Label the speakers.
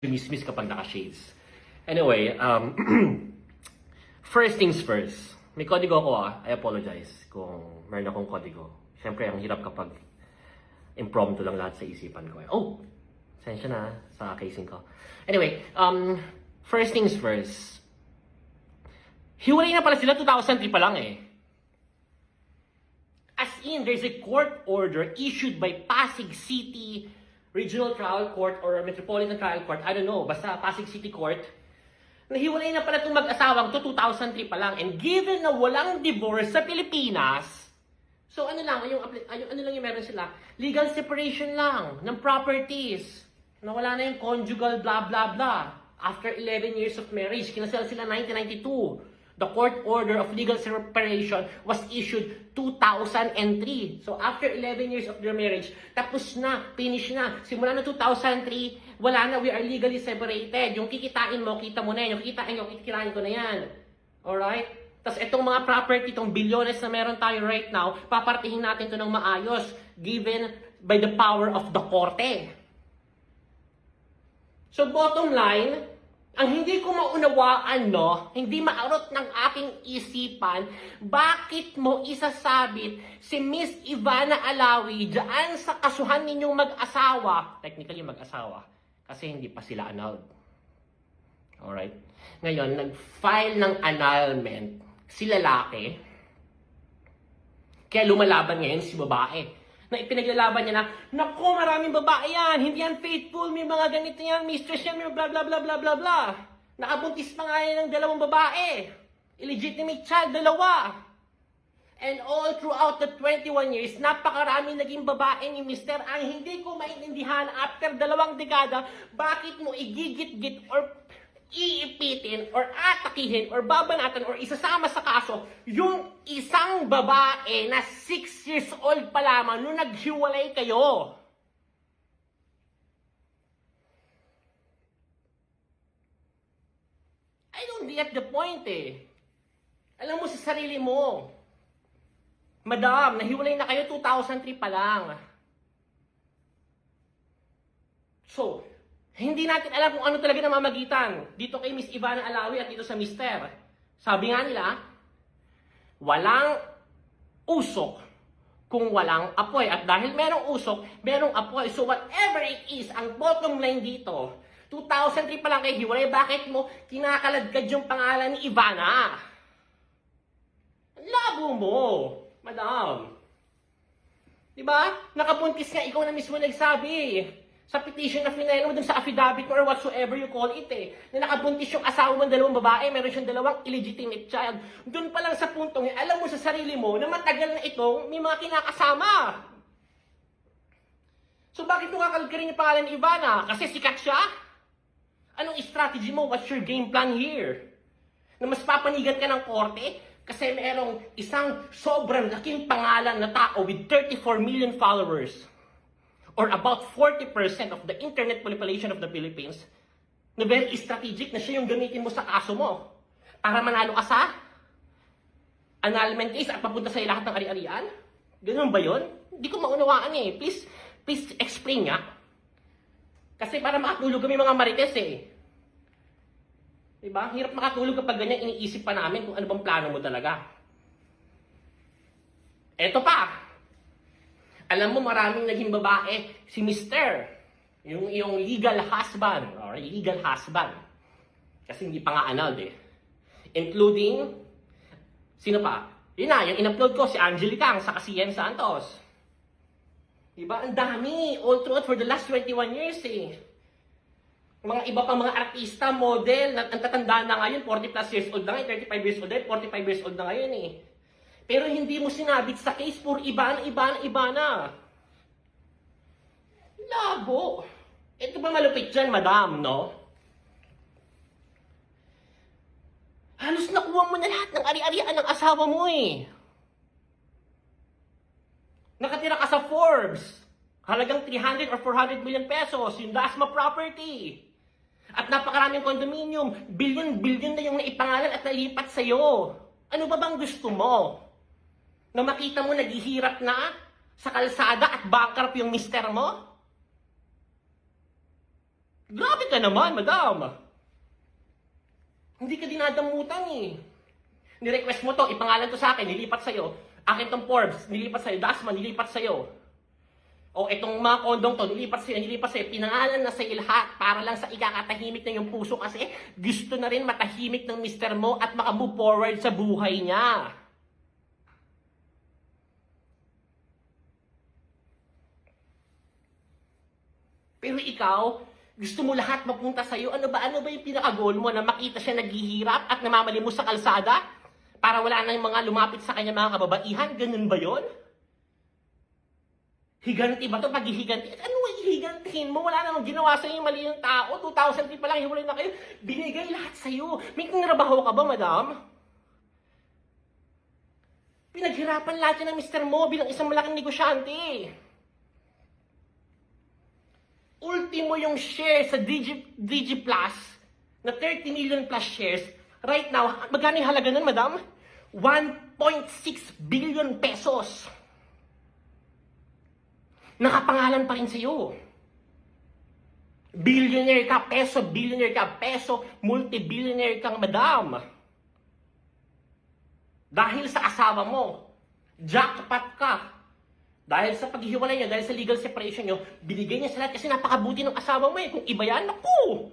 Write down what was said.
Speaker 1: Mismis kapag naka-shades. Anyway, first things first. May kodigo ako I apologize kung meron akong kodigo. Siyempre, ang hirap kapag impromptu lang lahat sa isipan ko. Oh! Sensya na sa casing ko. Anyway, first things first. Hiwalay na pala sila 2003 pa lang eh. As in, there's a court order issued by Pasig City Regional Trial Court or Metropolitan Trial Court, I don't know, basta Pasig City Court, nahiwalay na pala itong mag-asawang to 2003 pa lang. And given na walang divorce sa Pilipinas, so ano lang yung meron sila? Legal separation lang ng properties. Nawala na yung conjugal blah blah blah. After 11 years of marriage, kinasal sila 1992. The court order of legal separation was issued 2003. So after 11 years of their marriage, tapos na, finish na. Simula na 2003, wala na, we are legally separated. Yung kikitain mo, kita mo na yan. Yung kikitain nyo, kikitain ko na yan. Alright? Tapos itong mga property, itong bilyones na meron tayo right now, papartihin natin ito ng maayos, given by the power of the korte. So bottom line, ang hindi ko maunawaan, hindi maarot ng aking isipan, bakit mo isasabit si Miss Ivana Alawi dyan sa kasuhan ninyong mag-asawa? Technically mag-asawa, kasi hindi pa sila annulled. Alright? Ngayon, nag-file ng annulment si lalaki, kaya lumalaban ngayon si babae. Na ipinaglalaban niya na, naku, maraming babae yan, hindi yan faithful, may mga ganito yan, mistress yan, may blah blah blah blah blah blah. Nakabuntis pa nga yan ng 2 babae. Illegitimate child, 2. And all throughout the 21 years, napakaraming naging babae ni Mr. Ang hindi ko maintindihan after 2 dekada, bakit mo igigit-git or iipitin or atakihin or babanatan or isasama sa kaso yung isang babae na 6 years old pa lamang nung naghiwalay kayo. I don't get the point eh. Alam mo sa sarili mo, Madam, nahiwalay na kayo 2003 pa lang. So, hindi natin alam kung ano talaga namamagitan dito kay Miss Ivana Alawi at dito sa Mister. Sabi nga nila, walang usok kung walang apoy. At dahil merong usok, merong apoy. So whatever it is, ang bottom line dito, 2003 pa lang kayo hiwalay, bakit mo kinakaladkad yung pangalan ni Ivana? Labo mo, Madam. Diba? Nakabuntis nga, ikaw na mismo nagsabi sa petition na final mo dun sa affidavit mo or whatsoever you call it na nakabuntis yung asawa mo 2 babae, meron siyang 2 illegitimate child. Dun pa lang sa puntong alam mo sa sarili mo na matagal na itong may mga kinakasama. So bakit mo kakalgarin yung pangalan ni Ivana? Kasi sikat siya? Anong strategy mo? What's your game plan here? Na mas papanigan ka ng korte? Kasi merong isang sobrang laking pangalan na tao with 34 million followers or about 40% of the internet population of the Philippines na very strategic na siya yung gamitin mo sa kaso mo para manalo ka sa annulment case at papunta sa lahat ng ari-arian? Ganun ba yun? Hindi ko maunawaan eh. Please explain nga. Kasi para makatulog kami mga marites eh. Diba? Hirap makatulog kapag ganyan iniisip pa namin kung ano bang plano mo talaga. Eto pa. Alam mo, maraming naging babae si Mr. Yung legal husband. Or legal husband. Kasi hindi pa nga annulled eh. Including, sino pa? Yun na, yung in-upload ko, si Angelica ang saka si Yen Santos. Diba? Ang dami. All throughout for the last 21 years eh. Mga iba pang mga artista, model, ang tatanda na ngayon, 40 plus years old na ngayon, 35 years old na 45 years old na ngayon eh. Pero hindi mo sinabit sa case for iba na. Labo. Ito ba malupit dyan, Madam, no? Halos nakuha mo na lahat ng ari-arian ng asawa mo eh. Nakatira ka sa Forbes. Halagang 300 or 400 million pesos, yung Dasma property. At napakaraming condominium, billion na yung naipangalan at nalipat sa'yo. Ano ba bang gusto mo? Na makita mo naghihirap na sa kalsada at bankrupt yung mister mo? Grabe ka naman, madam. Hindi ka dinadamutan eh. Ni-request mo to, ipangalan to sa akin, nilipat sa'yo. Akin tong Forbes, nilipat sa'yo. Dasman, nilipat sa'yo. O itong mga kondong to, nilipat sa'yo. Pinangalan na sa'yo lahat para lang sa ikakatahimik ng iyong puso kasi gusto na rin matahimik ng mister mo at makamove forward sa buhay niya. Pero ikaw, gusto mo lahat mapunta sa'yo. Ano ba yung pinaka-goal mo na makita siya naghihirap at namamalimos sa kalsada? Para wala na yung mga lumapit sa kanya mga kababaihan? Ganun ba yon? Higanti ba ito? Paghihiganti? Ano hihigantihin mo? Wala namang ginawa sa'yo yung mali ng tao. 2003 pa lang, hiwalay na kayo. Binigay lahat sa'yo. May kinrabaho ka ba, madam? Pinaghirapan lahat yan ng mister mo bilang isang malaking negosyante. Ultimo yung share sa Digi Plus na 30 million plus shares. Right now, magkano yung halaga nun, madam? 1.6 billion pesos. Nakapangalan pa rin sa'yo. Billionaire ka, peso, multi-billionaire kang madam. Dahil sa asawa mo, jackpot ka. Dahil sa paghihiwalay niyo, dahil sa legal separation niyo, binigay niya sa lahat kasi napakabuti ng asawa mo eh. Kung iba yan, naku!